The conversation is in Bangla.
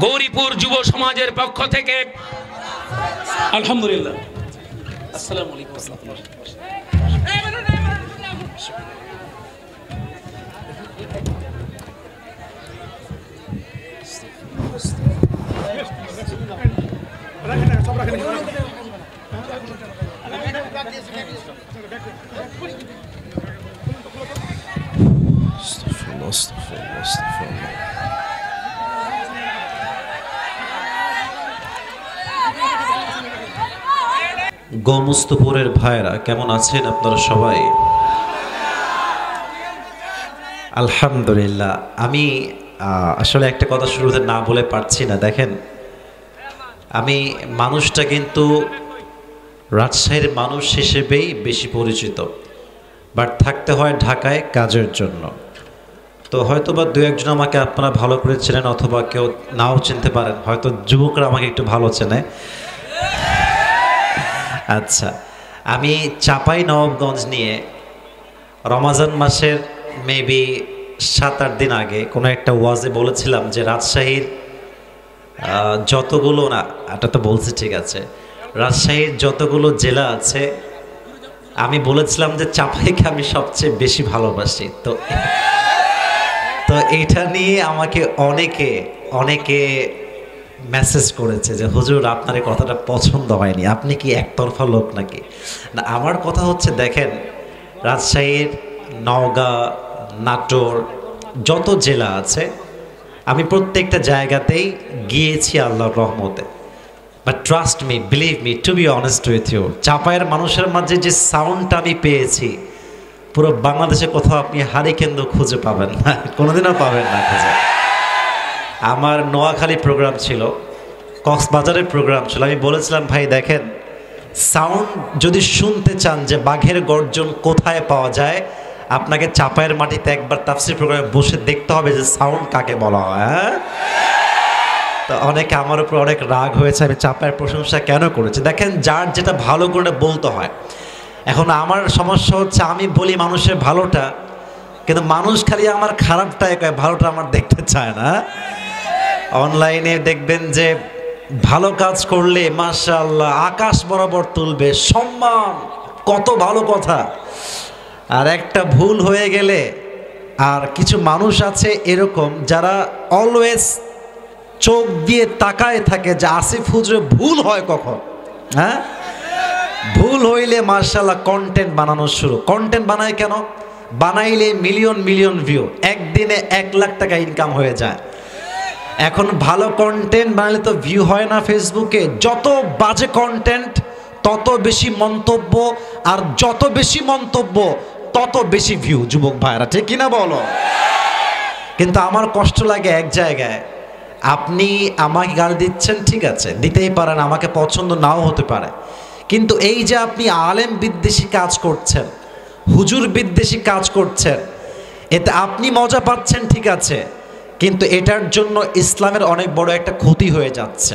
গৌরীপুর যুব সমাজের পক্ষ থেকে আলহামদুলিল্লাহ। আসসালামু আলাইকুম ওয়া গোমস্তপুরের ভাইরা কেমন আছেন আপনারা সবাই? আলহামদুলিল্লাহ। আমি আসলে একটা কথা শুরুতে না বলে পারছি না। দেখেন, আমি মানুষটা কিন্তু রাজশাহীর মানুষ হিসেবেই বেশি পরিচিত, বাট থাকতে হয় ঢাকায় কাজের জন্য। তো হয়তো বা দু একজন আমাকে আপনারা ভালো করে চেনেন, অথবা কেউ নাও চিনতে পারেন, হয়তো যুবকরা আমাকে একটু ভালো চেনে। আচ্ছা, আমি চাঁপাইনবাবগঞ্জ নিয়ে রমাজান মাসের মেবি 7-8 দিন আগে কোনো একটা ওয়াজে বলেছিলাম যে রাজশাহীর যতগুলো, না এটা তো বলছি ঠিক আছে, রাজশাহীর যতগুলো জেলা আছে আমি বলেছিলাম যে চাঁপাইকে আমি সবচেয়ে বেশি ভালোবাসি। তো এইটা নিয়ে আমাকে অনেকে মেসেজ করেছে যে হুজুর আপনার এই কথাটা পছন্দ হয়নি, আপনি কি একতরফা লোক নাকি? না, আমার কথা হচ্ছে দেখেন, রাজশাহীর, নওগাঁ, নাটোর যত জেলা আছে আমি প্রত্যেকটা জায়গাতেই গিয়েছি আল্লাহর রহমতে। But trust me, believe me, to be honest with you, চাঁপাইয়ের মানুষের মাঝে যে সাউন্ডটা আমি পেয়েছি পুরো বাংলাদেশে কোথাও আপনি হারিকেন খুঁজে পাবেন না, কোনোদিনও পাবেন না খুঁজে। আমার নোয়াখালী প্রোগ্রাম ছিল, কক্সবাজারের প্রোগ্রাম ছিল, আমি বলেছিলাম ভাই দেখেন, সাউন্ড যদি শুনতে চান যে বাঘের গর্জন কোথায় পাওয়া যায়, আপনাকে চাঁপাইয়ের মাটিতে একবার তাফসীর প্রোগ্রামে বসে দেখতে হবে যে সাউন্ড কাকে বলা হয়। হ্যাঁ, তো অনেকে আমার উপর অনেক রাগ হয়েছে আমি চাঁপাইয়ের প্রশংসা কেন করেছি। দেখেন, যার যেটা ভালো করে বলতে হয়। এখন আমার সমস্যা হচ্ছে আমি বলি মানুষের ভালোটা, কিন্তু মানুষ খালি আমার খারাপটাই কয়, ভালোটা আমার দেখতে চায় না। অনলাইনে দেখবেন যে ভালো কাজ করলে মাশাআল্লাহ আকাশ বরাবর তুলবে, সম্মান, কত ভালো কথা। আর একটা ভুল হয়ে গেলে, আর কিছু মানুষ আছে এরকম যারা অলওয়েজ চোখ দিয়ে তাকায় থাকে যে আসিফ হুজুরে ভুল হয় কখন। হ্যাঁ, ভুল হইলে মাশাআল্লাহ কন্টেন্ট বানানো শুরু। কন্টেন্ট বানায় কেন? বানাইলে মিলিয়ন ভিউ, একদিনে 1 লাখ টাকা ইনকাম হয়ে যায়। এখন ভালো কন্টেন্ট বানালে তো ভিউ হয় না ফেসবুকে, যত বাজে কন্টেন্ট তত বেশি মন্তব্য, আর যত বেশি মন্তব্য তত বেশি ভিউ। যুবক ভাইরা ঠিক কিনা বলো? কিন্তু আমার কষ্ট লাগে এক জায়গায়, আপনি আমাকে গালি দিচ্ছেন, ঠিক আছে দিতেই পারেন, আমাকে পছন্দ নাও হতে পারে, কিন্তু এই যে আপনি আলেম বিদ্বেষী কাজ করছেন, হুজুর বিদ্বেষী কাজ করছেন, এতে আপনি মজা পাচ্ছেন ঠিক আছে, কিন্তু এটার জন্য ইসলামের অনেক বড় একটা ক্ষতি হয়ে যাচ্ছে।